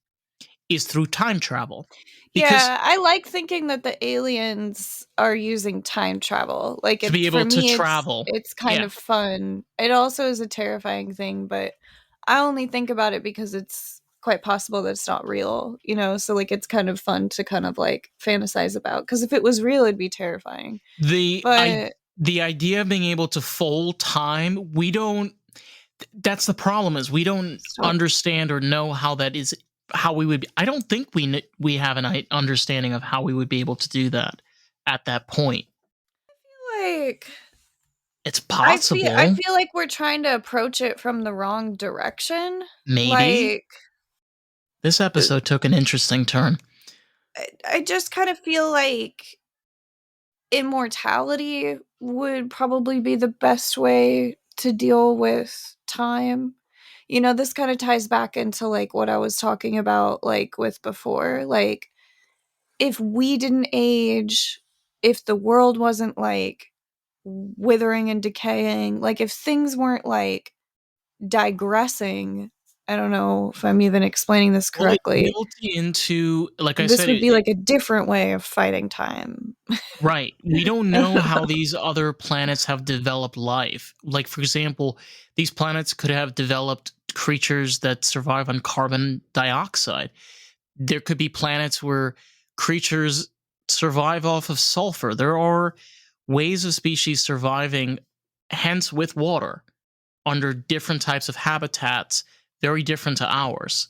is through time travel. Yeah, I like thinking that the aliens are using time travel. Like, to be able to travel. It's kind of fun. It also is a terrifying thing, but I only think about it because it's quite possible that it's not real, so like it's kind of fun to kind of like fantasize about, because if it was real it'd be terrifying. The idea of being able to fold time, that's the problem, is we don't understand or know how that is, how we would be. I don't think we have an understanding of how we would be able to do that at that point. I feel like it's possible. I feel like we're trying to approach it from the wrong direction. Maybe. Like, this episode took an interesting turn. I just kind of feel like immortality would probably be the best way to deal with time. This kind of ties back into like what I was talking about like with before. Like, if we didn't age, if the world wasn't like withering and decaying. Like if things weren't like digressing, I don't know if I'm even explaining this Well, it correctly. built into, like I This said, would be like a different way of fighting time. right. We don't know how these other planets have developed life. Like, for example, these planets could have developed creatures that survive on carbon dioxide. There could be planets where creatures survive off of sulfur. There are ways of species surviving, hence with water, under different types of habitats, very different to ours.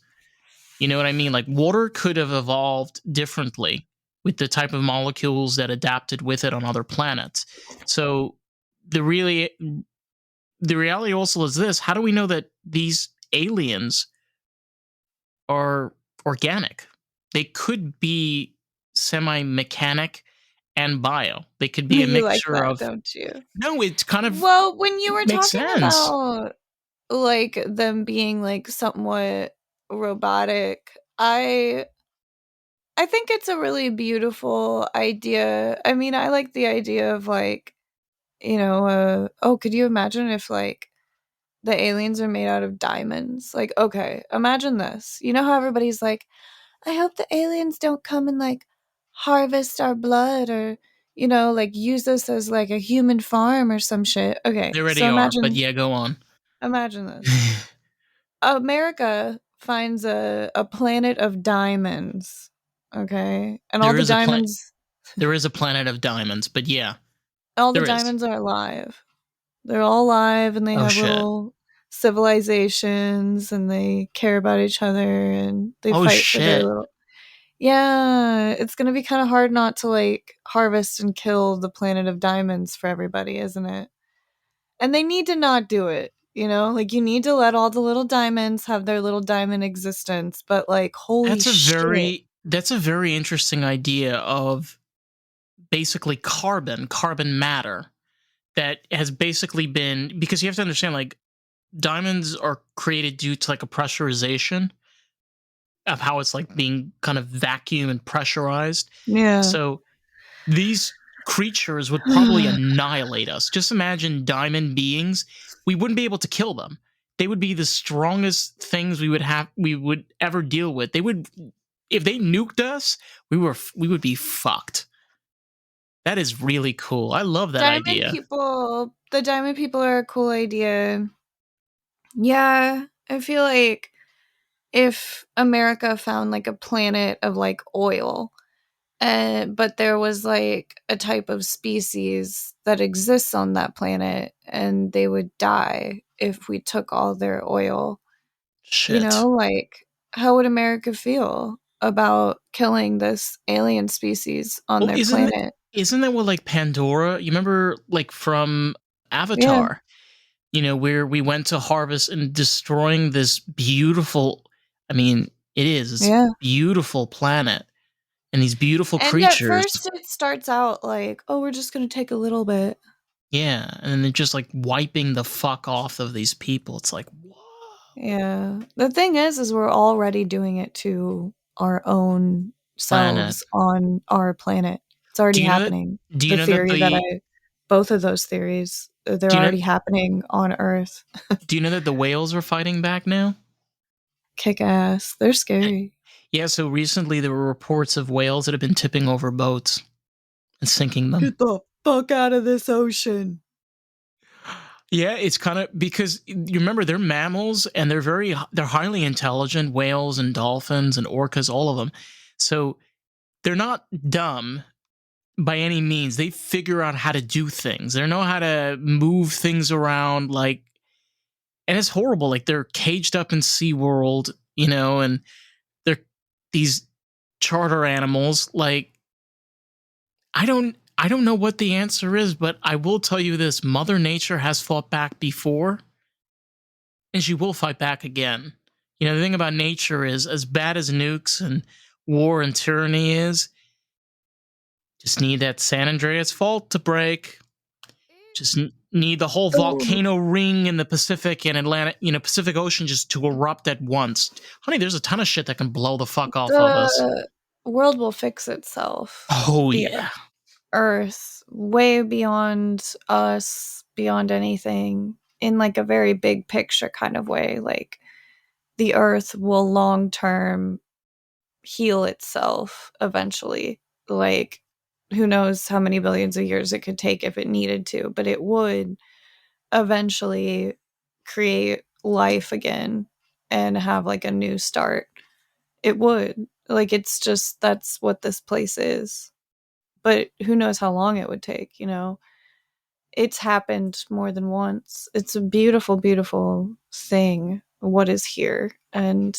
You know what I mean? Like water could have evolved differently with the type of molecules that adapted with it on other planets. So the really the reality also is this: how do we know that these aliens are organic? They could be semi-mechanic and bio. They could be a You like mixture that, of. don't you? No, it's kind of Well, when you were makes talking sense. about like them being like somewhat robotic, I think it's a really beautiful idea. I mean, I like the idea of like, oh, could you imagine if like the aliens are made out of diamonds? Like, okay, imagine this. You know how everybody's like, I hope the aliens don't come and like harvest our blood or, like use us as like a human farm or some shit. Okay, They so already are, but imagine yeah, go on. imagine this. America finds a planet of diamonds. Okay. And there is a planet. There is a planet of diamonds, but yeah, all the there is. diamonds are alive. They're all alive and they Oh have shit. little civilizations and they care about each other and they Oh fight for their shit. little. Yeah, it's going to be kind of hard not to like harvest and kill the planet of diamonds for everybody, isn't it? And they need to not do it, Like you need to let all the little diamonds have their little diamond existence, but like holy shit. That's a very interesting idea of basically carbon matter that has basically been, because you have to understand, like, diamonds are created due to like a pressurization of how it's like being kind of vacuum and pressurized. Yeah. So these creatures would probably annihilate us. Just imagine diamond beings. We wouldn't be able to kill them. They would be the strongest things we would ever deal with. They would, if they nuked us, we would be fucked. That is really cool. I love that idea. The diamond people are a cool idea. Yeah, I feel like if America found like a planet of like oil, but there was like a type of species that exists on that planet and they would die if we took all their oil, Shit. like how would America feel about killing this alien species on Well, their planet? isn't that what, like, Pandora? You remember, like, from Yeah, Avatar? Where we went to harvest and destroying this beautiful. I mean, it's yeah. beautiful planet and these beautiful And at creatures. first it starts out like, oh, we're just going to take a little bit. Yeah, and then they're just like wiping the fuck off of these people. It's like, whoa. Yeah. The thing is we're already doing it to our own Planet. selves on our planet. It's already Do you know that? happening. Do you The know that theory that the? both of those theories, they're Do you know? already happening on Earth. Do you know that the whales are fighting back now? Kick ass. They're scary. Yeah. So recently there were reports of whales that have been tipping over boats and sinking them. Get the fuck out of this ocean. Yeah, it's kind of because you remember they're mammals and they're highly intelligent, whales and dolphins and orcas, all of them. So they're not dumb by any means. They figure out how to do things. They know how to move things around, like, and it's horrible. Like they're caged up in SeaWorld, and they're these charter animals. Like, I don't know what the answer is, but I will tell you this: Mother Nature has fought back before, and she will fight back again. The thing about nature is, as bad as nukes and war and tyranny is, just need that San Andreas fault to break. Just need the whole volcano ring in the Pacific and Atlantic, Pacific Ocean just to erupt at once. Honey, there's a ton of shit that can blow the fuck off of us. The world will fix itself. Oh, yeah. Earth, way beyond us, beyond anything, in like a very big picture kind of way. Like the Earth will long term heal itself eventually. Like who knows how many billions of years it could take if it needed to, but it would eventually create life again and have like a new start. It would. Like it's just that's what this place is. But who knows how long it would take, you know? It's happened more than once. It's a beautiful, beautiful thing, what is here. And,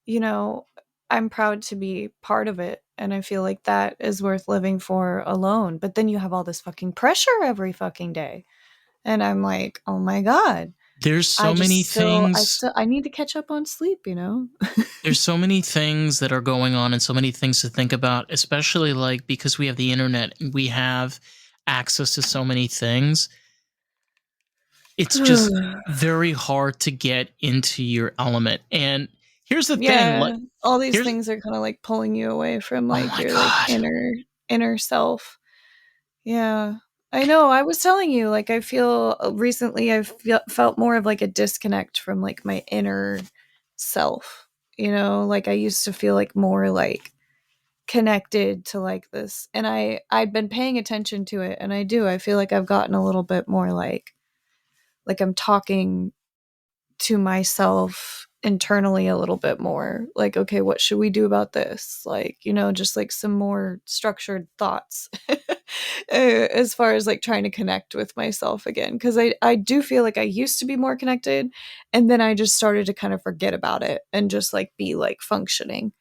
you know, I'm proud to be part of it. And I feel like that is worth living for alone. But then you have all this fucking pressure every fucking day. And I'm like, oh my God. There's so many things. I need to catch up on sleep, you know? There's so many things that are going on and so many things to think about, especially like because we have the internet and we have access to so many things. It's just very hard to get into your element. And here's the thing, like all these things are kind of like pulling you away from like your like inner self. Yeah. I know. I was telling you, like, I feel recently I've felt more of like a disconnect from like my inner self. You know, like I used to feel like more like connected to like this, and I'd been paying attention to it, and I feel like I've gotten a little bit more like I'm talking to myself internally a little bit more. Like, okay, what should we do about this? Like, you know, just like some more structured thoughts as far as like trying to connect with myself again. Because I do feel like I used to be more connected, and then I just started to kind of forget about it and just like be like functioning.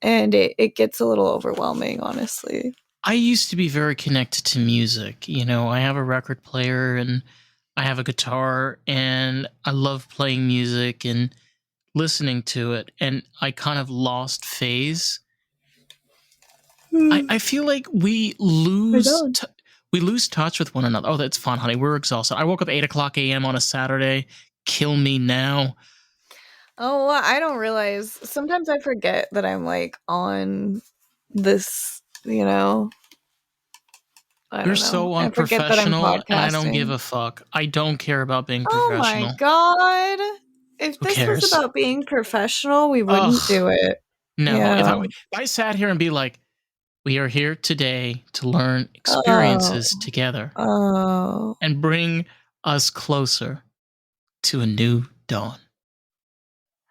And it gets a little overwhelming, honestly. I used to be very connected to music. You know, I have a record player and I have a guitar and I love playing music and listening to it. And I kind of lost phase. I feel like we lose touch with one another. Oh, that's fun, honey. We're exhausted. I woke up 8:00 a.m. on a Saturday. Kill me now. Oh, well, I don't realize. Sometimes I forget that I'm like on this, you know. You're so unprofessional, and I don't give a fuck. I don't care about being professional. Oh my God. If Who this cares? was about being professional, we wouldn't do it. No, Yeah. if I sat here and be like, we are here today to learn experiences together and bring us closer to a new dawn.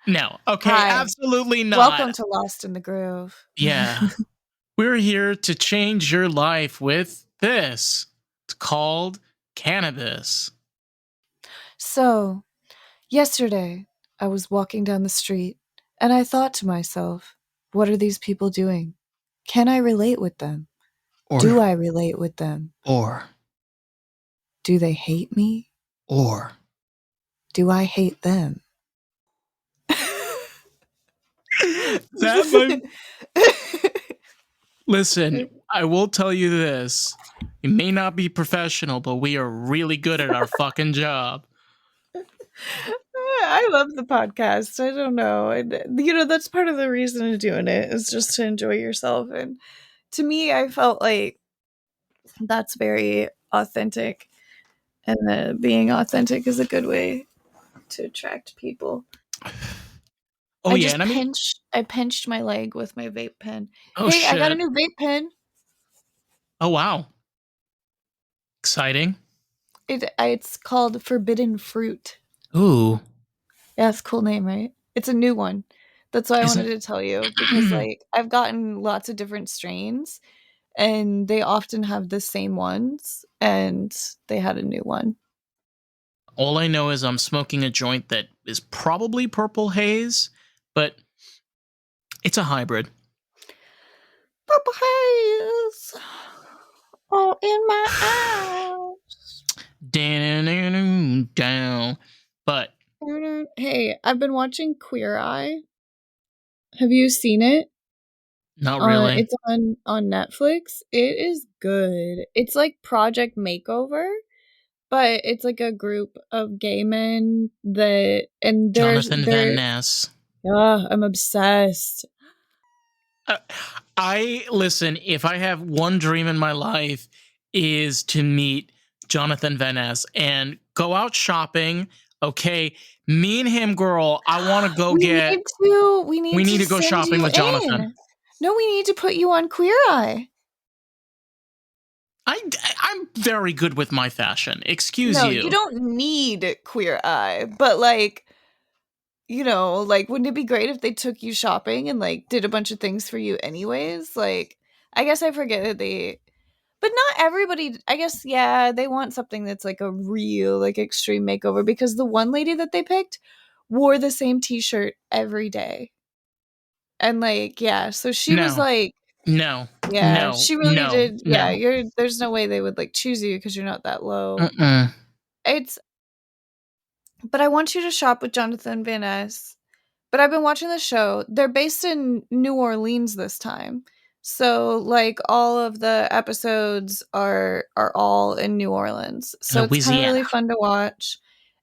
No, okay, Hi. Absolutely not. Welcome to Lost in the Groove. Yeah. We're here to change your life with this. It's called cannabis. So, yesterday, I was walking down the street and I thought to myself, what are these people doing? Can I relate with them? Do I relate with them? Or do they hate me? Or do I hate them? Listen, I will tell you this. We may not be professional, but we are really good at our fucking job. I love the podcast. I don't know. And, you know, that's part of the reason of doing it is just to enjoy yourself. And to me, I felt like that's very authentic. And being authentic is a good way to attract people. Oh, yeah. And I pinched my leg with my vape pen. Oh, hey, shit. I got a new vape pen. Oh, wow. Exciting. It's called Forbidden Fruit. Ooh. Yeah, it's a cool name, right? It's a new one. That's why I wanted to tell you, because like I've gotten lots of different strains and they often have the same ones, and they had a new one. All I know is I'm smoking a joint that is probably purple haze, but it's a hybrid. Purple haze all in my eyes. Down. But hey, I've been watching Queer Eye. Have you seen it? Not really. It's on Netflix. It is good. It's like Project Makeover, but it's like a group of gay men and Jonathan Van Ness. Yeah, I'm obsessed. I listen, if I have one dream in my life is to meet Jonathan Van Ness and go out shopping. Okay, me and him, girl, I want to go get. We We need need to to go send shopping you with Jonathan. in. No, we need to put you on Queer Eye. I'm very good with my fashion. Excuse No, you. you don't need Queer Eye, but like, you know, like, wouldn't it be great if they took you shopping and like did a bunch of things for you anyways? Like, I guess I forget that but not everybody, I guess, yeah, they want something that's like a real, like, extreme makeover because the one lady that they picked wore the same t-shirt every day. And like, yeah, so she was No, like, no, yeah, no, she really no, did. Yeah, no. there's no way they would like choose you because you're not that low. Mm-mm. It's, but I want you to shop with Jonathan Van Ness. But I've been watching the show. They're based in New Orleans this time. So like all of the episodes are all in New Orleans. So it's kind of Louisiana. really fun to watch.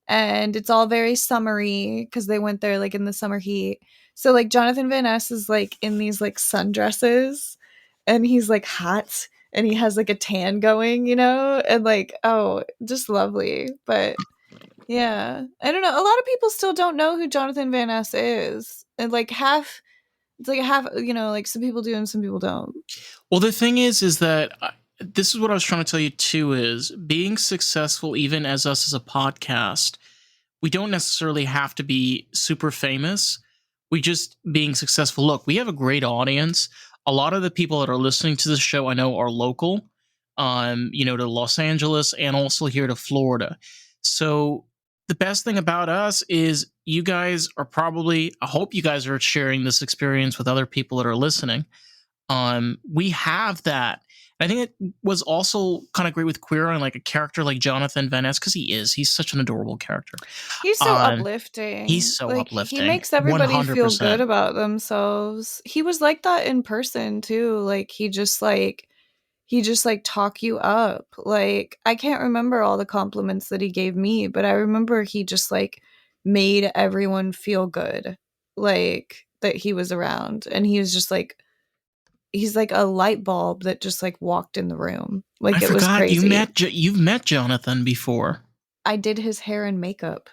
And it's all very summery because they went there like in the summer heat. So like Jonathan Van Ness is like in these like sundresses and he's like hot and he has like a tan going, you know? And like, oh, just lovely. But yeah. I don't know. A lot of people still don't know who Jonathan Van Ness is. And like half it's like a half, you know, like some people do and some people don't. Well, the thing is that this is what I was trying to tell you too, is being successful, even as us as a podcast, we don't necessarily have to be super famous. We just being successful. Look, we have a great audience. A lot of the people that are listening to this show I know are local, to Los Angeles and also here to Florida. So the best thing about us is you guys are probably, I hope you guys are sharing this experience with other people that are listening. We have that. I think it was also kind of great with Queer and like a character like Jonathan Van Ness because he's such an adorable character. He's so He's uplifting. so Like he uplifting, makes everybody feel good 100%. about themselves. He was like that in person too. Like he just like talk you up. Like I can't remember all the compliments that he gave me, but I remember he just like made everyone feel good. Like that he was around and he was just like he's like a light bulb that just like walked in the room. I Like it was forgot crazy. you've met Jonathan before. I did his hair and makeup.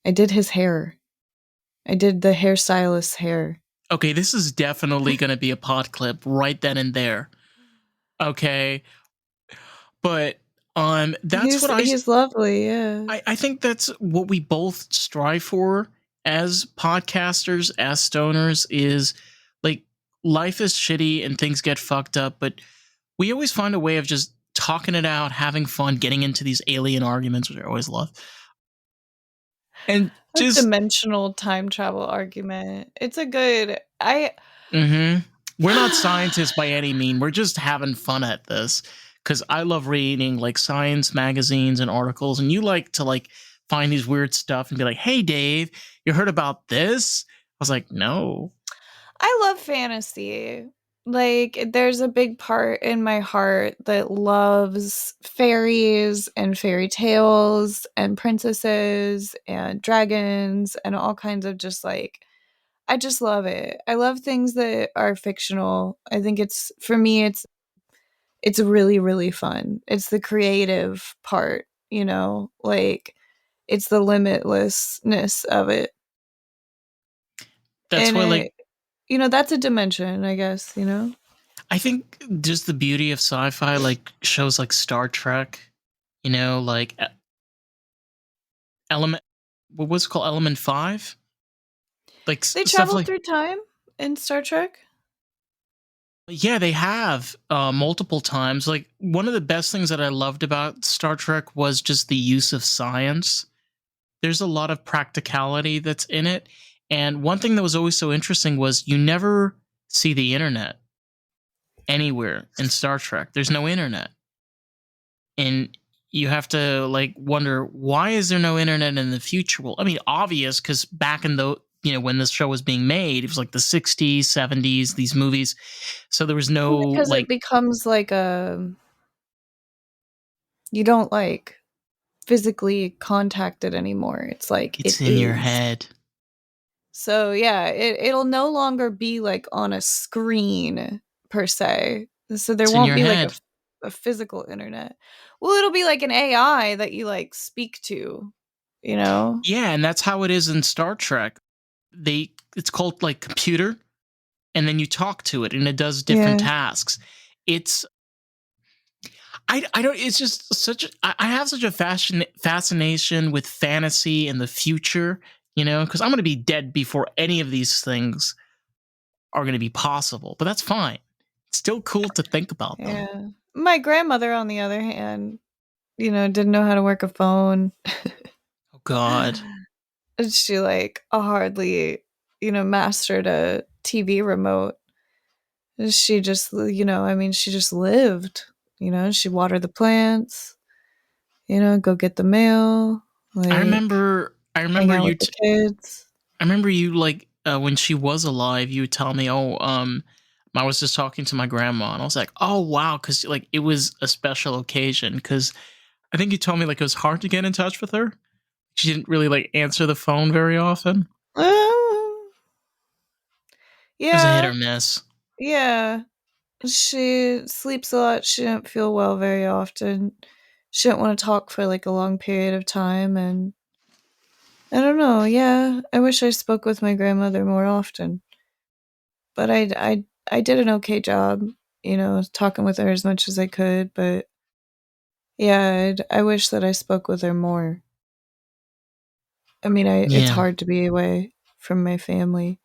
I did his hair. I did the hairstylist's hair. Okay, this is definitely going to be a pod clip right then and there. Okay, but that's what He's lovely, yeah. I think that's what we both strive for as podcasters, as stoners, is like life is shitty and things get fucked up, but we always find a way of just talking it out, having fun, getting into these alien arguments, which I always love. And A just dimensional time travel argument. It's a good we're not scientists by any mean. We're just having fun at this because I love reading like science magazines and articles, and you like to like find these weird stuff and be like, "Hey, Dave, you heard about this?" I was like, "No." I love fantasy. Like there's a big part in my heart that loves fairies and fairy tales and princesses and dragons and all kinds of just like I just love it. I love things that are fictional. I think it's for me it's really really fun. It's the creative part, you know? Like it's the limitlessness of it. That's And why, like, it you know, that's a dimension, I guess, you know? I think just the beauty of sci-fi, like shows like Star Trek, like Element, what was it called, Element 5, like They stuff travel like. through time in Star Trek? Yeah, they have multiple times. Like one of the best things that I loved about Star Trek was just the use of science. There's a lot of practicality that's in it. And one thing that was always so interesting was you never see the internet anywhere in Star Trek. There's no internet. And you have to like wonder, why is there no internet in the future? Well, I mean, obvious, because back in the when this show was being made, it was like the 60s, 70s, these movies. So there was no Well, because it like. becomes like a you don't like physically contact it anymore. It's like it It's in your is. head. So yeah, it'll no longer be like on a screen per se. So there It's in won't your be like head. a physical internet. Well, it'll be like an AI that you like speak to, you know? Yeah, and that's how it is in Star Trek. It's called like computer, and then you talk to it and it does different Yeah. tasks. It's I don't it's just such I have such a fascination with fantasy and the future, because I'm going to be dead before any of these things are going to be possible, but that's fine. It's still cool to think about them. Yeah. My grandmother, on the other hand, didn't know how to work a phone. Oh god. And she like hardly, mastered a TV remote. She just, she just lived. She watered the plants, go get the mail, I like remember I hang remember out you with the kids. I remember you like when she was alive, you would tell me, "Oh, I was just talking to my grandma," and I was like, "Oh, wow," because like it was a special occasion. Because I think you told me like it was hard to get in touch with her. She didn't really like answer the phone very often. Uh, It was a hit yeah, or miss. yeah. She sleeps a lot. She didn't feel well very often. She didn't want to talk for like a long period of time, and I don't know. Yeah, I wish I spoke with my grandmother more often, but I did an okay job, talking with her as much as I could. But yeah, I wish that I spoke with her more. I mean, it's Yeah, hard to be away from my family.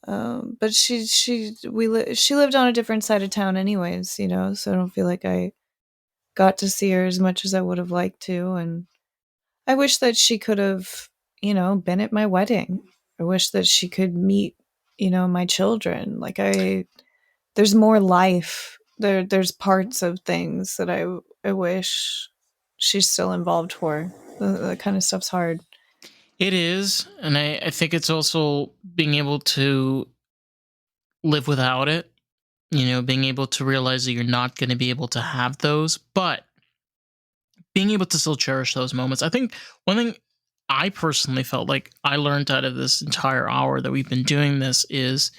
But she lived on a different side of town, anyways. So I don't feel like I got to see her as much as I would have liked to, and I wish that she could have, been at my wedding. I wish that she could meet, my children. Like there's more life. There's parts of things that I wish she's still involved for. That kind of stuff's hard. it is, and I think it's also being able to live without it. Being able to realize that you're not going to be able to have those, but being able to still cherish those moments. I think one thing I personally felt like I learned out of this entire hour that we've been doing this is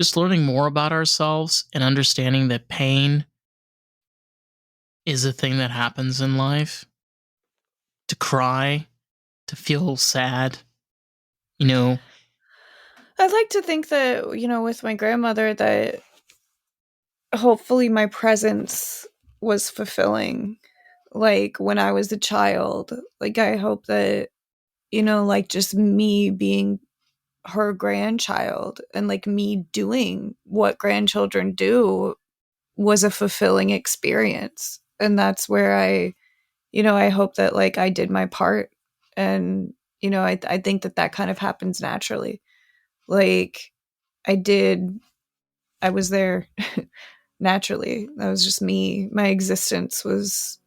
just learning more about ourselves and understanding that pain is a thing that happens in life. To cry, to feel sad, you know. I'd like to think that, with my grandmother, that hopefully my presence was fulfilling. Like when I was a child, like I hope that, like just me being her grandchild and like me doing what grandchildren do was a fulfilling experience. And that's where I hope that like I did my part. And, I think that that kind of happens naturally. Like I was there naturally. That was just me. My existence was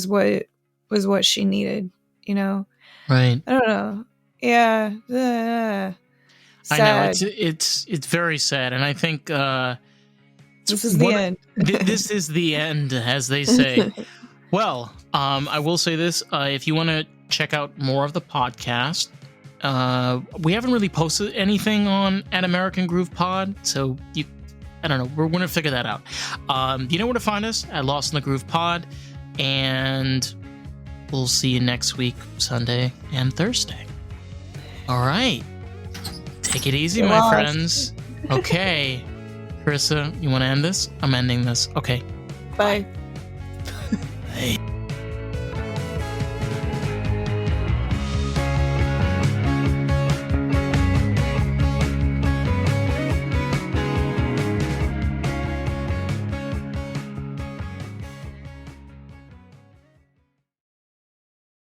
what she needed, you know. Right. I don't know. Yeah. I know Sad. it's very sad, and I think This is the one. end. This is the end, as they say. Well, I will say this: if you want to check out more of the podcast, we haven't really posted anything on at American Groove Pod, so I don't know. We're going to figure that out. You know where to find us at Lost in the Groove Pod, and we'll see you next week, Sunday and Thursday. All right, take it easy, You're my lost. friends. Okay, Carissa, you want to end this? I'm ending this. Okay. Bye.